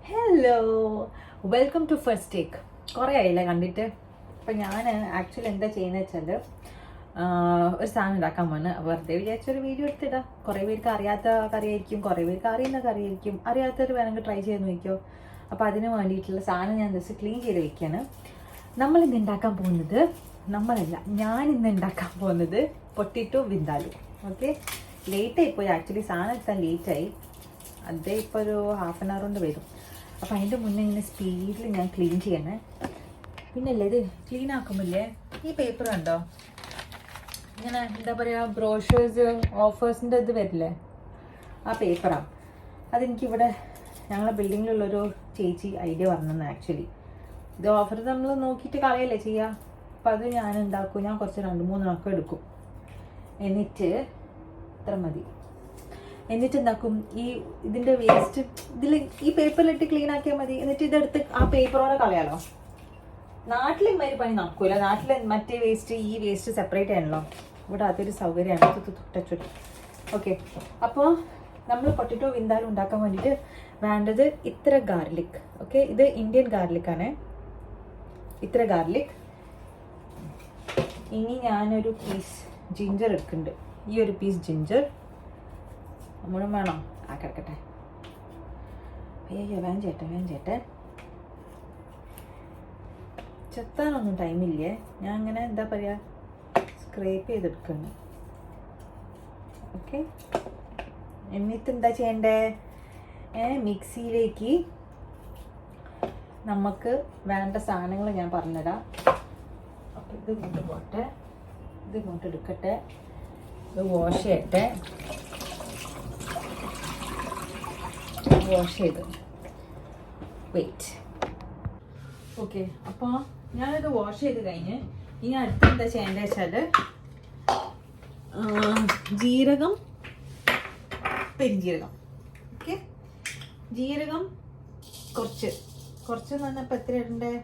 Hello, welcome to first take. കുറേ ആയില്ലേ കണ്ടിട്ട്. അപ്പം ഞാൻ ആക്ച്വലി എന്താ ചെയ്യുന്നത് വെച്ചാൽ ഒരു സാധനം ഉണ്ടാക്കാൻ വന്ന് വെറുതെ വിചാരിച്ചൊരു വീഡിയോ എടുത്തിടാം. കുറേ പേർക്ക് അറിയാത്ത കറിയായിരിക്കും, കുറേ പേർക്ക് അറിയുന്ന കറിയായിരിക്കും. അറിയാത്തവർ വേണമെങ്കിൽ ട്രൈ ചെയ്ത് നോക്കിയോ. അപ്പോൾ അതിന് വേണ്ടിയിട്ടുള്ള സാധനം ഞാൻ ജസ്റ്റ് ക്ലീൻ ചെയ്ത് വെക്കുകയാണ്. നമ്മളിന്ന് ഉണ്ടാക്കാൻ പോകുന്നത്, ഞാൻ ഇന്ന് ഉണ്ടാക്കാൻ പോകുന്നത് പൊട്ടിറ്റോ വിന്താലു. ഓക്കെ, ലേറ്റായിപ്പോയി. ആക്ച്വലി സാധനം എത്താൻ ലേറ്റായി. അതേ ഇപ്പോൾ ഒരു ഹാഫ് ആൻ അവർ കൊണ്ട് വരും. അപ്പോൾ അതിൻ്റെ മുന്നേ ഇങ്ങനെ സ്പീഡിൽ ഞാൻ ക്ലീൻ ചെയ്യണേ. പിന്നെ അല്ലേ ഇത് ക്ലീൻ ആക്കുമ്പോഴേ ഈ പേപ്പർ കണ്ടോ, ഇങ്ങനെ എന്താ പറയുക, ബ്രോഷേഴ്സ് ഓഫേഴ്സിൻ്റെ ഇത് വരില്ലേ, ആ പേപ്പറാണ്. അതെനിക്കിവിടെ ഞങ്ങളെ ബിൽഡിങ്ങിലുള്ളൊരു ചേച്ചി ഐഡിയ പറഞ്ഞത്. ആക്ച്വലി ഇത് ഓഫർ നമ്മൾ നോക്കിയിട്ട് കളയല്ലേ ചെയ്യുക. അപ്പോൾ അത് ഞാൻ ഉണ്ടാക്കും. ഞാൻ കുറച്ച് 2-3 എണ്ണമൊക്കെ എടുക്കും. എന്നിട്ട് ഇത്ര മതി. എന്നിട്ട് എന്താക്കും, ഇതിൻ്റെ വേസ്റ്റ് ഇതിൽ ഈ പേപ്പറിലിട്ട് ക്ലീൻ ആക്കിയാൽ മതി. എന്നിട്ട് ഇതെടുത്ത് ആ പേപ്പറോടെ കളയാലോ. നാട്ടിൽ ഇമാതിരി പണി നടക്കൂല. നാട്ടിൽ മറ്റേ വേസ്റ്റ് ഈ വേസ്റ്റ് സെപ്പറേറ്റ് ആണല്ലോ. ഇവിടെ അതൊരു സൗകര്യമാണ്. ടച്ചുട്ട്. ഓക്കെ, അപ്പോൾ നമ്മൾ പൊട്ടറ്റോ വിന്താലും ഉണ്ടാക്കാൻ വേണ്ടിയിട്ട് വേണ്ടത് ഇത്ര ഗാർലിക്. ഓക്കെ, ഇത് ഇന്ത്യൻ ഗാർലിക്കാണ്. ഇത്ര ഗാർലിക്. ഇനി ഞാനൊരു പീസ് ജിഞ്ചർ എടുക്കുന്നുണ്ട്. ഈ ഒരു പീസ് ജിഞ്ചർ നമ്മളും വേണോ? ആ കിടക്കട്ടെ. വേഗം ചേട്ടെ. ചെത്താനൊന്നും ടൈമില്ലേ. ഞാൻ അങ്ങനെ എന്താ പറയുക, സ്ക്രേപ്പ് ചെയ്തെടുക്കുന്നു. ഓക്കെ, എന്നിട്ട് എന്താ ചെയ്യണ്ടേ, മിക്സിയിലേക്ക് നമുക്ക് വേണ്ട സാധനങ്ങൾ ഞാൻ പറഞ്ഞുതരാം. അപ്പം ഇത് കൊണ്ടുപോട്ടെ, ഇത് ഇങ്ങോട്ട് എടുക്കട്ടെ, ഇത് വാഷ് ചെയ്യട്ടെ. വാഷ് ചെയ്ത് വെയിറ്റ്. ഓക്കെ, അപ്പോൾ ഞാനത് വാഷ് ചെയ്ത് കഴിഞ്ഞ് ഇനി അടുത്ത് എന്താ ചെയ്യേണ്ടത് വെച്ചാൽ ജീരകം, പെരിഞ്ജീരകം. ഓക്കെ, ജീരകം കുറച്ച് എന്ന് പറഞ്ഞപ്പോൾ എത്ര ഇടണ്ടേ,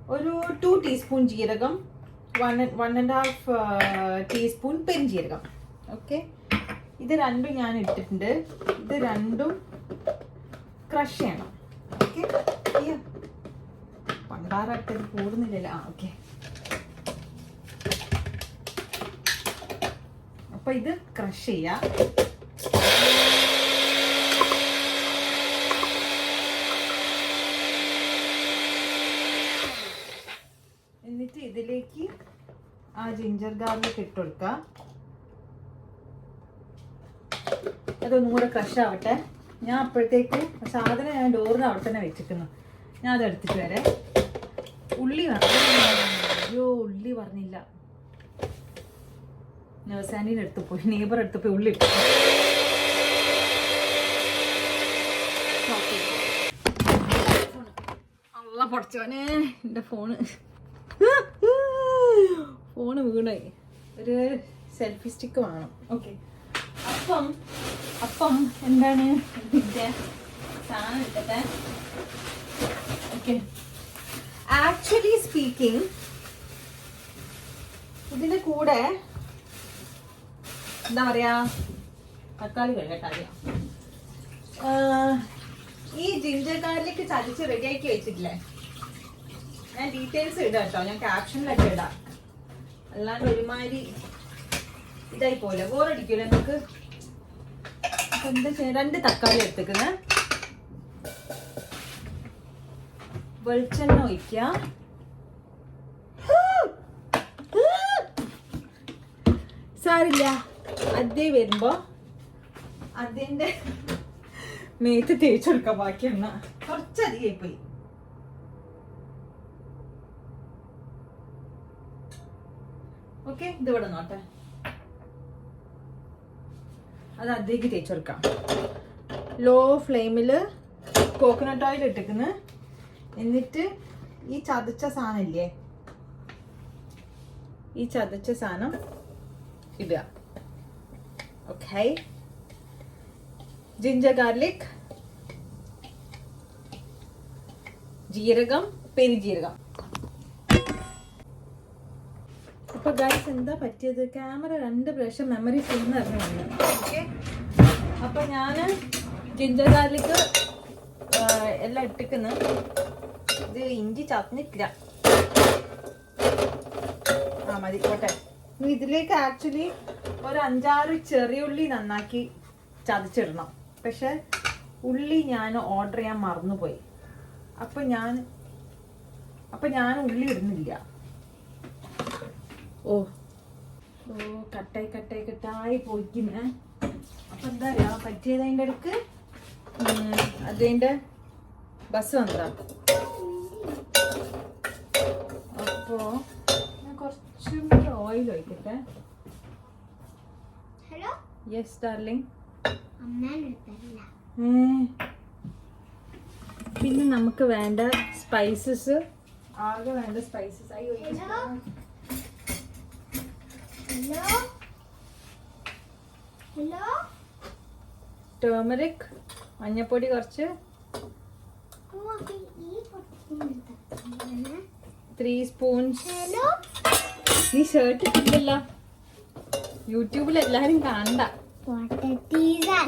ഒരു 2 ടീസ്പൂൺ ജീരകം, 1.5 ടീസ്പൂൺ പെരിഞ്ജീരകം. ഓക്കെ, ഇത് രണ്ടും ഞാൻ ഇട്ടിട്ടുണ്ട്. ഇത് രണ്ടും ക്രഷ് ചെയ്യണം. ഓക്കെ, പണ്ടാറട്ടത് കൂടുന്നില്ലല്ലോ. ഓക്കെ, അപ്പൊ ഇത് ക്രഷ് ചെയ്യാം. എന്നിട്ട് ഇതിലേക്ക് ആ ജിഞ്ചർ ഗാർലിക് ഇട്ട് കൊടുക്കാം. അതൊന്നും കൂടെ ക്രഷ് ആവട്ടെ. ഞാൻ അപ്പോഴത്തേക്ക് സാധനം ഞാൻ ഡോറിന് അവിടെ തന്നെ വെച്ചിരിക്കുന്നു. ഞാൻ അത് എടുത്തിട്ട് വരെ. ഉള്ളി വേണം. അയ്യോ, ഉള്ളി പറഞ്ഞില്ല. നഴ്സാനിയുടെ അടുത്ത് പോയി, നെയ്ബർ അടുത്ത് പോയി ഉള്ളി ഇട്ടു. അല്ല പഠിച്ചോനെ, എൻ്റെ ഫോണ് വീണായി. ഒരു സെൽഫി സ്റ്റിക്ക് വേണം. ഓക്കെ, അപ്പം എന്താണ് ഇതിൻ്റെ സാധനം എടുക്കട്ടെ. ഓക്കെ, ആക്ച്വലി സ്പീക്കിംഗ് ഇതിൻ്റെ കൂടെ എന്താ പറയാ, തക്കാളി കഴിയട്ടറിയാം. ഈ ജിഞ്ചർ ഗാർലിക് ചതച്ച് റെഡിയാക്കി വെച്ചിട്ടില്ലേ, ഞാൻ ഡീറ്റെയിൽസ് ഇടാം കേട്ടോ. ഞാൻ ക്യാപ്ഷനിലൊക്കെ ഇടാം. അല്ലാണ്ട് ഒരുമാതിരി ഇതായി പോലെ ബോറടിക്കൂല നമുക്ക്. അപ്പൊ എന്താ ചെയ്യാ, 2 തക്കാളി എടുത്തേക്കുന്നത്. വെളിച്ചെണ്ണ ഒഴിക്കുക. സാരില്ല, അതേ വരുമ്പോ അതിന്റെ മേത്ത് തേച്ച് കൊടുക്കാം. ബാക്കി എണ്ണ കുറച്ചധികമായി പോയി. ഓക്കെ, ഇതിവിടെ നോട്ടെ. അത് അതിലേക്ക് തേച്ച് കൊടുക്കാം. ലോ ഫ്ലെയിമിൽ കോക്കനട്ട് ഓയിൽ ഇട്ടിക്കുന്നു. എന്നിട്ട് ഈ ചതച്ച സാധനം ഇല്ലേ, ഈ ചതച്ച സാധനം ഇടുക. ഓക്കെ, ജിഞ്ചർ ഗാർലിക്, ജീരകം, പെരിഞ്ജീരകം. അപ്പോൾ ഗൈസ് എന്താ പറ്റിയത്, ക്യാമറ 2 പ്രാവശ്യം മെമ്മറി ഫുൾ ഇറങ്ങി. ഓക്കെ, അപ്പോൾ ഞാൻ ജിഞ്ചർ ഗാർലിക്ക് എല്ലാം ഇട്ടിക്കുന്നു. ഇത് ഇഞ്ചി ചതഞ്ഞിട്ടില്ല. മതി പോട്ടെ. ഇനി ഇതിലേക്ക് ആക്ച്വലി ഒരു 5-6 ചെറിയുള്ളി നന്നാക്കി ചതച്ചിടണം. പക്ഷെ ഉള്ളി ഞാൻ ഓർഡർ ചെയ്യാൻ മറന്നുപോയി. അപ്പം ഞാൻ ഉള്ളി ഇടുന്നില്ല. ഓ കട്ടായി പോയിക്കുന്നേ. അപ്പം എന്താ പറയുക പറ്റിയത്, അതിൻ്റെ അടുക്ക് അതിൻ്റെ ബസ് വന്നതാ. അപ്പോൾ ഞാൻ കുറച്ചും കൂടി ഓയിൽ ഒഴിക്കട്ടെ. Yes darling. പിന്നെ നമുക്ക് വേണ്ട സ്പൈസസ്, ആകെ വേണ്ട സ്പൈസസ് ടേമറിക്, മഞ്ഞപ്പൊടി കുറച്ച്, 3 സ്പൂൺസ്. നീ ഷർട്ട് ഇട്ടില്ല, യൂട്യൂബിൽ എല്ലാരും കാണണ്ട.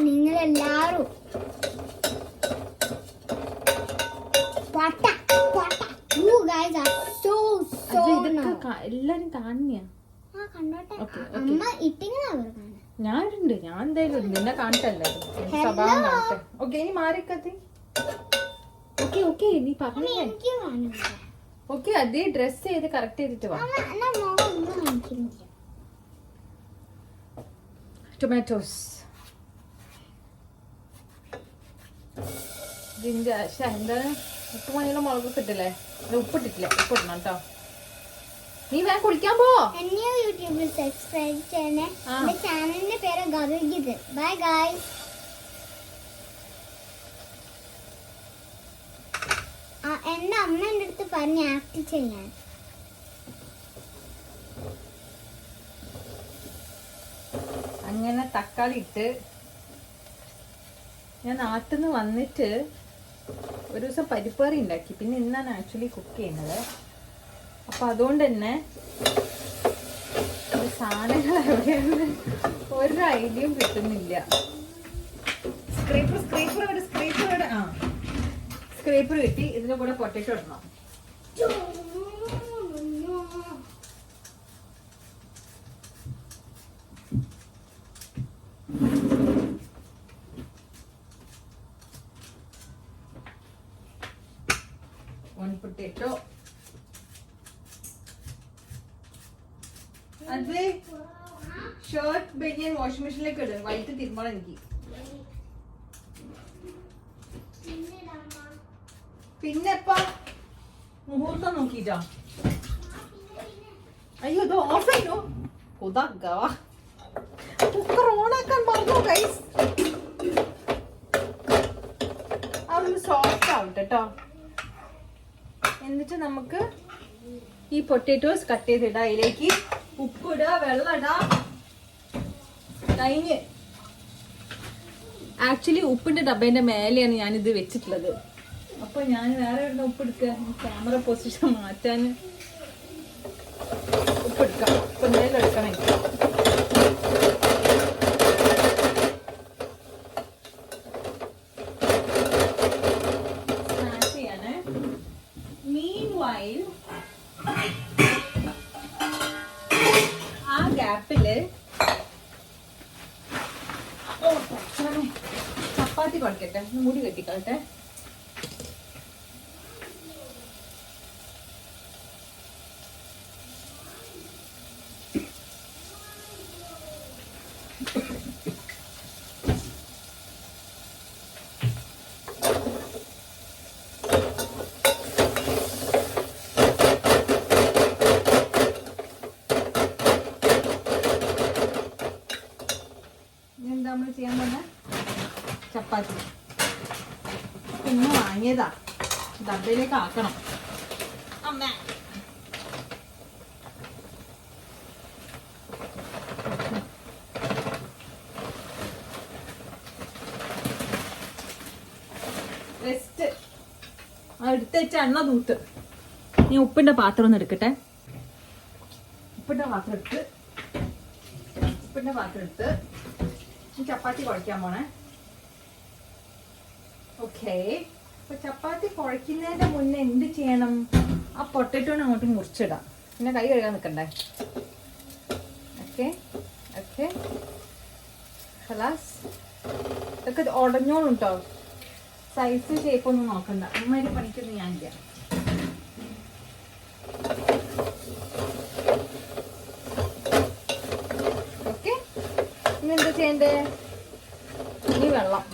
നിങ്ങൾ എല്ലാരും എല്ലാരും കാണുന്ന ഞാനുണ്ട്. ഞാൻ എന്തായാലും നിന്നെ കാണട്ടല്ലേ, സ്വഭാവം കാണട്ടെ. ഓക്കെ, ഇനി മാറിക്കത്തി. ഓക്കെ നീ പറഞ്ഞേ. ഓക്കെ, അതേ ഡ്രസ് ചെയ്ത് കറക്റ്റ് ചെയ്തിട്ട് വാ. ടൊമാറ്റോസ്, ജിഞ്ചർ, എന്താണ് 8 മണിയുള്ള മുളകൊക്കെ ഇട്ടില്ലേ, ഉപ്പിട്ടിട്ടില്ല. ഉപ്പിടണം കേട്ടോ. നീ വേഗം കുളിക്കാൻ പോ. എന്നെ യൂട്യൂബിൽ സബ്സ്ക്രൈബ് ചെയ്യണേ. എന്റെ ചാനലിന്റെ പേര് ഗറുഗിത്. Bye guys. എന്റെ അമ്മ എൻ്റെ അടുത്ത് പറഞ്ഞ് ആക്ട് ചെയ്യാൻ. അങ്ങനെ തക്കാളി ഇട്ട് ഞാൻ നാട്ടിൽ നിന്ന് വന്നിട്ട് ഒരു ദിവസം പരിപ്പേറി ഉണ്ടാക്കി. പിന്നെ ഇന്നാണ് ആക്ച്വലി കുക്ക് ചെയ്യുന്നത്. അപ്പം അതുകൊണ്ട് തന്നെ സാധനങ്ങൾ എവിടെയാണ് ഒരു ഐഡിയയും കിട്ടുന്നില്ല. സ്ക്രേപ്പർ കിട്ടി. ഇതിൻ്റെ കൂടെ പൊട്ടറ്റോ ഇടണം. പൊട്ടറ്റോ. അത് ഷർട്ട് ബനിയൻ വാഷിംഗ് മെഷീനിലേക്ക് ഇടും. വൈകിട്ട് തിരുമ്പോളം എനിക്ക്. പിന്നെ ഇപ്പൊ മുഹൂർത്തം നോക്കിട്ടാ. അയ്യോ ഇത് ഓഫ് ചെയ്യോ. കുക്കർ ഓണാക്കാൻ പറഞ്ഞു ഗൈസ്. അതൊന്ന് സോഫ്റ്റ് ആവട്ടെ കേട്ടോ. എന്നിട്ട് നമുക്ക് ഈ പൊട്ടറ്റോസ് കട്ട് ചെയ്തിടാം. അതിലേക്ക് ഉപ്പിടുക, വെള്ളം ഇടാം. കഴിഞ്ഞ്. ആക്ച്വലി ഉപ്പിന്റെ ഡബ്ബേന്റെ മേലെയാണ് ഞാനിത് വെച്ചിട്ടുള്ളത്. അപ്പൊ ഞാൻ വേറെ എവിടെ ഉപ്പെടുക്കുക, ക്യാമറ പൊസിഷൻ മാറ്റാൻ ഉപ്പെടുക്കാം. ഇപ്പൊ എന്തായാലും എടുക്കണം. സ്നാച്ച് ചെയ്യാനേ. മീൻവൈൽ ആ ഗ്യാപ്പില് ചപ്പാത്തി കുഴക്കട്ടെ. മുടി കെട്ടിക്കളട്ടെ. എന്താ നമ്മൾ ചെയ്യാൻ പോകുന്ന ചപ്പാത്തി ഇന്ന് വാങ്ങിയതാ. ഡബയിലേക്ക് ആക്കണം. അമ്മ റെസ്റ്റ് എടുത്ത് വെച്ച എണ്ണ തൂത്ത്. ഞാൻ ഉപ്പിന്റെ പാത്രം ഒന്ന് എടുക്കട്ടെ. ഉപ്പിട്ട ഉപ്പിൻ്റെ പാത്രം എടുത്ത് ചപ്പാത്തി കുഴയ്ക്കാൻ പോണേ. ഓക്കെ, അപ്പൊ ചപ്പാത്തി കുഴയ്ക്കുന്നതിന്റെ മുന്നേ എന്ത് ചെയ്യണം? ആ പൊട്ടറ്റോനെ അങ്ങോട്ട് മുറിച്ചിടാം. പിന്നെ കൈ കഴുകാൻ നിൽക്കണ്ടേ? Okay okay, ഖലാസ്. ഇതൊക്കെ ഉടഞ്ഞോളും കേട്ടോ. സൈസ് ഷേപ്പൊന്നും നോക്കണ്ട. അമ്മയുടെ പണിക്കൊന്നും ഞാൻ ചെയ്യാം. ഓക്കെ, ഇനി എന്താ ചെയ്യണ്ടേ? ഇനി വെള്ളം.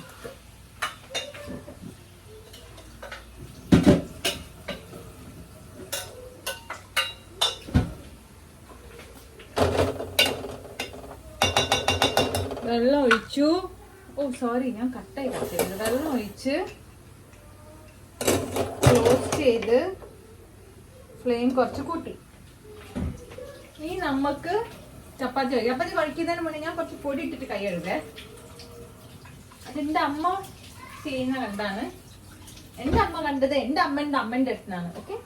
വെള്ളം ഒഴിച്ചു. ഓ സോറി, ഞാൻ കട്ടായി കട്ടിയത്. വെള്ളം ഒഴിച്ച് ക്ലോസ് ചെയ്ത് ഫ്ലെയിം കുറച്ച് കൂട്ടി. ഇനി നമുക്ക് ചപ്പാത്തി കഴിക്കുന്നതിന് മുന്നേ ഞാൻ കുറച്ച് പൊടി ഇട്ടിട്ട് കൈ കഴുകേ. അതെന്റെ അമ്മ ചെയ്യുന്ന കണ്ടാണ്. എൻ്റെ അമ്മ കണ്ടത് എൻ്റെ അമ്മേൻ്റെ അടുത്താണ്. ഓക്കെ,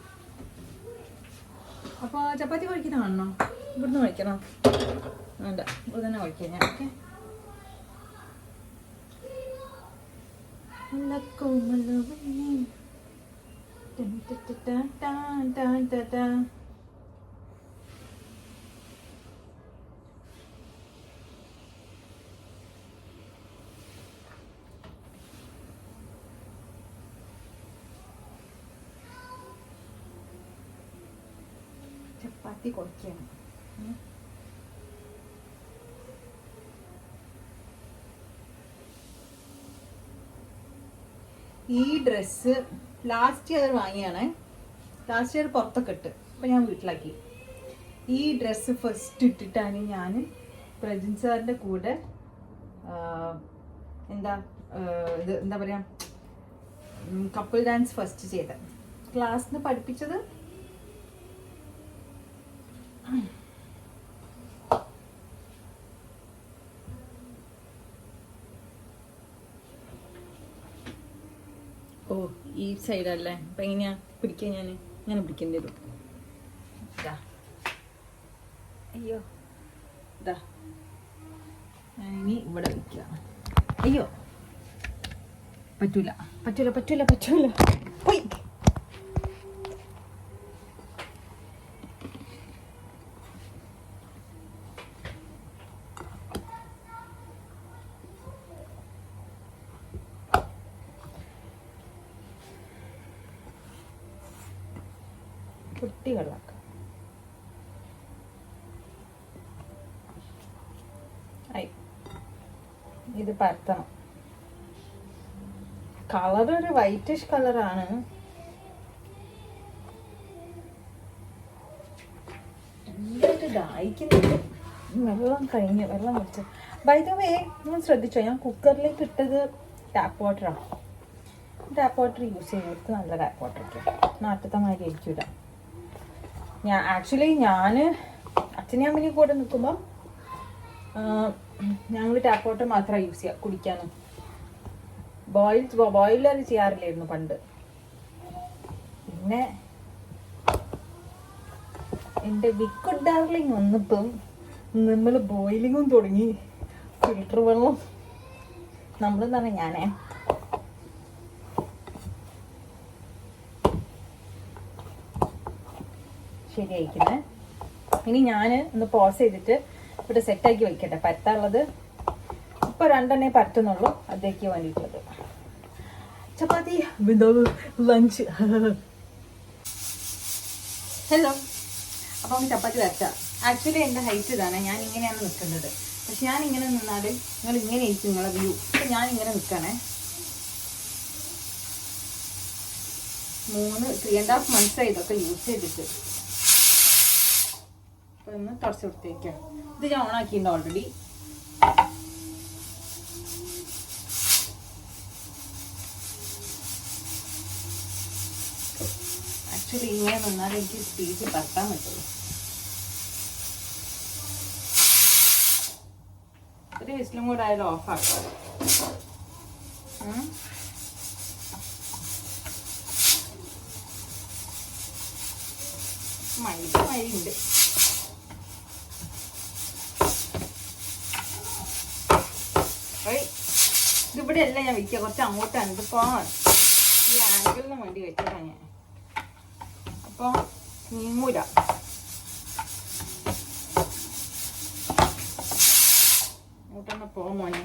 അപ്പോൾ ചപ്പാത്തി കഴിക്കുന്ന കാണണോ? ഇവിടുന്ന് കഴിക്കണോ? വേണ്ട, ഇവിടെ തന്നെ കഴിക്കാം ഞാൻ. ഓക്കെ, ചപ്പാത്തി കുഴക്കണം. ഈ ഡ്രസ്സ് ലാസ്റ്റ് ഇയർ വാങ്ങിയാണ്. ലാസ്റ്റ് ഇയർ പുറത്തൊക്കെ ഇട്ട്, അപ്പം ഞാൻ വീട്ടിലാക്കി. ഈ ഡ്രസ്സ് ഫസ്റ്റ് ഇട്ടിട്ടാണ് ഞാൻ പ്രജിൻ സാറിൻ്റെ കൂടെ എന്താ പറയുക, കപ്പിൾ ഡാൻസ് ഫസ്റ്റ് ചെയ്തത്. ക്ലാസ്സിന് പഠിപ്പിച്ചത് ഓ ഈ സൈഡല്ലേ. അപ്പം എങ്ങനെയാ പിടിക്കാൻ? ഞാൻ ഇങ്ങനെ പിടിക്കേണ്ടി വരും. അയ്യോ, ഇതാ ഞാൻ ഇനി ഇവിടെ വയ്ക്കുക. അയ്യോ, പറ്റൂല പറ്റൂല പറ്റൂല പറ്റൂല. പോയി. കുട്ടികളാക്കാം. ഇത് പരത്തണം. കളർ ഒരു വൈറ്റിഷ് കളറാണ്. ദാഹിക്കുന്നുണ്ട്. വെള്ളം കഴിഞ്ഞു, വെള്ളം വെച്ച്. ബൈ ദ വേ, ഞാൻ ശ്രദ്ധിച്ചോ, ഞാൻ കുക്കറിലേക്ക് ഇട്ടത് ടാപ്പ് വാട്ടറാണ്. ടാപ്പ് വാട്ടർ യൂസ് ചെയ്തെടുത്ത് നല്ല ടാപ്പ് വാട്ടറൊക്കെ നാട്ടത്തെ മാതിരി ആയിരിക്കില്ല. ഞാൻ അച്ഛനും അമ്മയും കൂടെ നിൽക്കുമ്പോൾ ഞങ്ങൾ ടാപ്പ് വാട്ടർ മാത്രമാണ് യൂസ് ചെയ്യുക കുടിക്കാനും. ബോയിലർ ചെയ്യാറില്ലായിരുന്നു പണ്ട്. പിന്നെ എൻ്റെ വിക്കു ഡാർലിംഗ് വന്നപ്പം നമ്മൾ ബോയിലിങ്ങും തുടങ്ങി. ഫിൽട്ടർ വെള്ളം നമ്മളെന്താണ് ഞാനേ ശരിയായിരിക്കുന്നേ. ഇനി ഞാൻ ഒന്ന് പോസ് ചെയ്തിട്ട് ഇവിടെ സെറ്റാക്കി വയ്ക്കട്ടെ. പരത്താനുള്ളത് ഇപ്പോൾ 2 പരത്തുന്നുള്ളൂ. അതേക്ക് വേണ്ടിയിട്ടുള്ളത് ചപ്പാത്തി വിതൗട്ട് ലഞ്ച്. ഹലോ, അപ്പം ചപ്പാത്തി വരച്ചാൽ ആക്ച്വലി എൻ്റെ ഹൈറ്റ് ഇതാണ്. ഞാൻ ഇങ്ങനെയാണ് നിൽക്കുന്നത്. പക്ഷെ ഞാൻ ഇങ്ങനെ നിന്നാൽ നിങ്ങൾ ഇങ്ങനെ ആയിരിക്കും നിങ്ങളെ വ്യൂ. അപ്പം ഞാൻ ഇങ്ങനെ നിൽക്കണേ. 3.5 months ഇതൊക്കെ യൂസ് ചെയ്തിട്ട്. അപ്പം ഒന്ന് തുടച്ച് കൊടുത്തേക്കാം. ഇത് ഞാൻ ഓണാക്കിയിട്ടുണ്ട് ഓൾറെഡി. ആക്ച്വലി ഇങ്ങനെ നിന്നാൽ എനിക്ക് സ്പീഡിൽ പരത്താൻ പറ്റുള്ളൂ. ഒരു വിസിലും കൂടെ ആയാലും ഓഫാക്കാം. മഴയുണ്ട്. ഇതിവിടെ അല്ല ഞാൻ വെക്കുക, കുറച്ച് അങ്ങോട്ടാണ്. ഇതിപ്പോൾ ഈ ആംഗിളിന് വേണ്ടി വെച്ചതാണ് ഞാൻ. അപ്പോൾ നീങ്ങൂല. അങ്ങോട്ടൊന്ന് പോകാൻ മോനെ.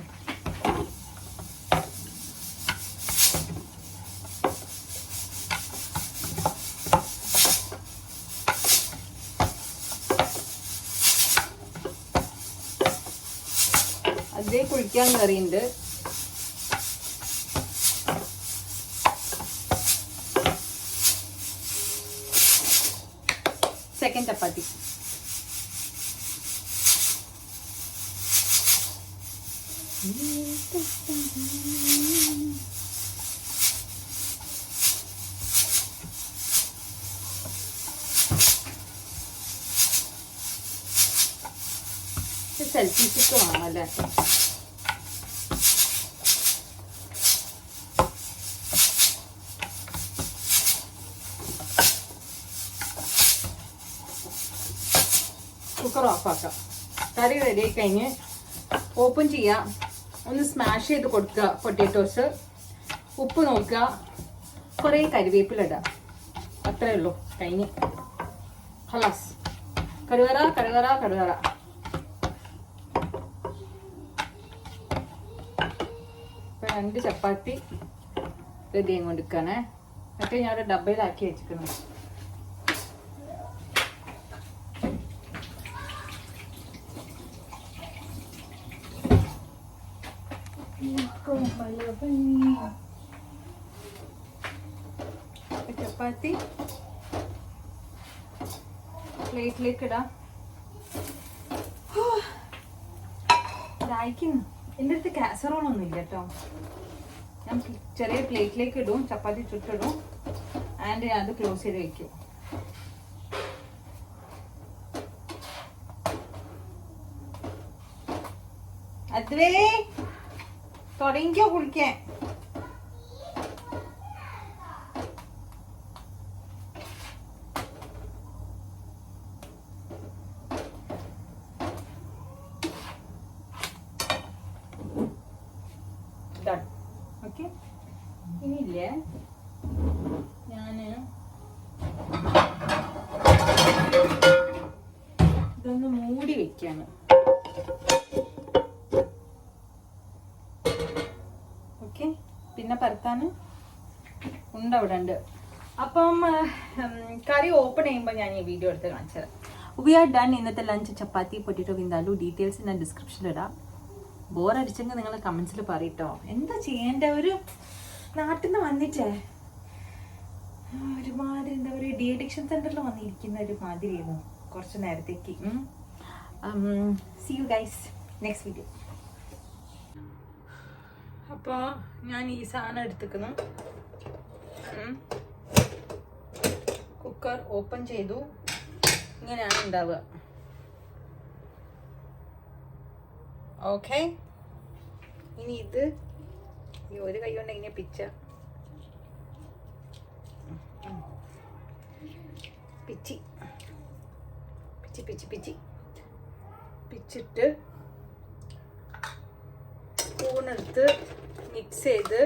അതേ കുളിക്കാൻ കറിയുണ്ട്. സെക്കൻഡ് ചപ്പാത്തി. സെൽഫി സ്റ്റിക്ക് വാങ്ങല്ലേ. കുക്കർ ഓഫാക്കാം. കറി റെഡി ആയി കഴിഞ്ഞ് ഓപ്പൺ ചെയ്യാം. ഒന്ന് സ്മാഷ് ചെയ്ത് കൊടുക്കുക പൊട്ടാറ്റോസ്. ഉപ്പ് നോക്കുക, കുറേ കരിവേപ്പിലിടാം. അത്രേ ഉള്ളൂ, കഴിഞ്ഞ്. ഹലാസ്. കടുവറ കടുവറ കടുവറ. ഇപ്പം 2 ചപ്പാത്തി റെഡി ആയി കൊടുക്കാനേ. എന്നിട്ട് ഞാൻ ഒരു ഡബയിലാക്കി വെച്ചിരിക്കുന്നു. ചപ്പാത്തി പ്ലേറ്റിലേക്ക് ഇടാം. ദാഹിക്കുന്നു. എൻ്റെ അടുത്ത് കാസറോളൊന്നും ഇല്ല കേട്ടോ. ഞാൻ ചെറിയ പ്ലേറ്റിലേക്ക് ഇടും, ചപ്പാത്തി ചുട്ടിടും, ആൻഡ് അത് ക്ലോസ് ചെയ്ത് വെക്കും. അതുവേ തുടങ്ങിക്കോ കുളിക്കാൻ. ഓക്കെ, ഇനിയില്ലേ ഞാന് ഇതൊന്ന് മൂടി വെക്കാണ്. ഓക്കെ, പിന്നെ പരത്താന് ഉണ്ട് അവിടെ ഉണ്ട്. അപ്പം കറി ഓപ്പൺ ചെയ്യുമ്പോൾ ഞാൻ ഈ വീഡിയോ എടുത്ത് കാണിച്ചത്. We are done. ഇന്നത്തെ lunch chapati potato vindaloo. Details ഞാൻ ഡിസ്ക്രിപ്ഷനിൽ ഇടാം. ബോറടിച്ചെങ്കിൽ നിങ്ങൾ കമൻസിൽ പറയട്ടോ. എന്താ ചെയ്യേണ്ട, ഒരു നാട്ടിൽ നിന്ന് വന്നിട്ടേ ഒരുമാതിരി എന്താ പറയുക, ഡി അഡിക്ഷൻ സെന്ററിൽ വന്നിരിക്കുന്ന ഒരു മാതിരിയായിരുന്നു കുറച്ച് നേരത്തേക്ക്. See you guys next video. അപ്പോൾ ഞാൻ ഈ സാധനം എടുത്തിക്കുന്നു. കുക്കർ ഓപ്പൺ ചെയ്തു. ഇങ്ങനെയാണ് ഉണ്ടാവുക. ഓക്കെ, ഇനി ഇത് ഈ ഒരു കൈ കൊണ്ട് ഇങ്ങനെ പിച്ച് പിച്ചി പിച്ചി പിച്ചി പിച്ചി പിച്ചിട്ട് സ്പൂണെടുത്ത് മിക്സ് ചെയ്ത്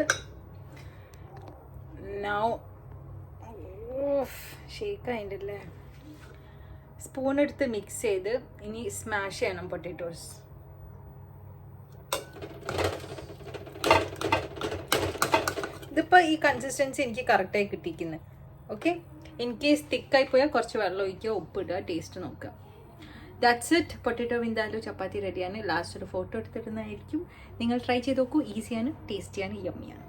ഷേക്ക് ആയിട്ടല്ലേ. സ്പൂണെടുത്ത് മിക്സ് ചെയ്ത് ഇനി സ്മാഷ് ചെയ്യണം പൊട്ടാറ്റോസ്. ഇതിപ്പോൾ ഈ കൺസിസ്റ്റൻസി എനിക്ക് കറക്റ്റായി കിട്ടിയിരിക്കുന്നത്. ഓക്കെ, ഇൻ കേസ് തിക്കായി പോയാൽ കുറച്ച് വെള്ളം ഒഴിക്കുക, ഉപ്പിടുക, ടേസ്റ്റ് നോക്കുക. That's it. പൊട്ടറ്റോ വിന്താലു ചപ്പാത്തി റെഡിയാണ്. ലാസ്റ്റ് ഒരു ഫോട്ടോ എടുത്തിടുന്നതായിരിക്കും. നിങ്ങൾ ട്രൈ ചെയ്ത് നോക്കൂ. ഈസിയാണ്, ടേസ്റ്റിയാണ്, യമ്മിയാണ്.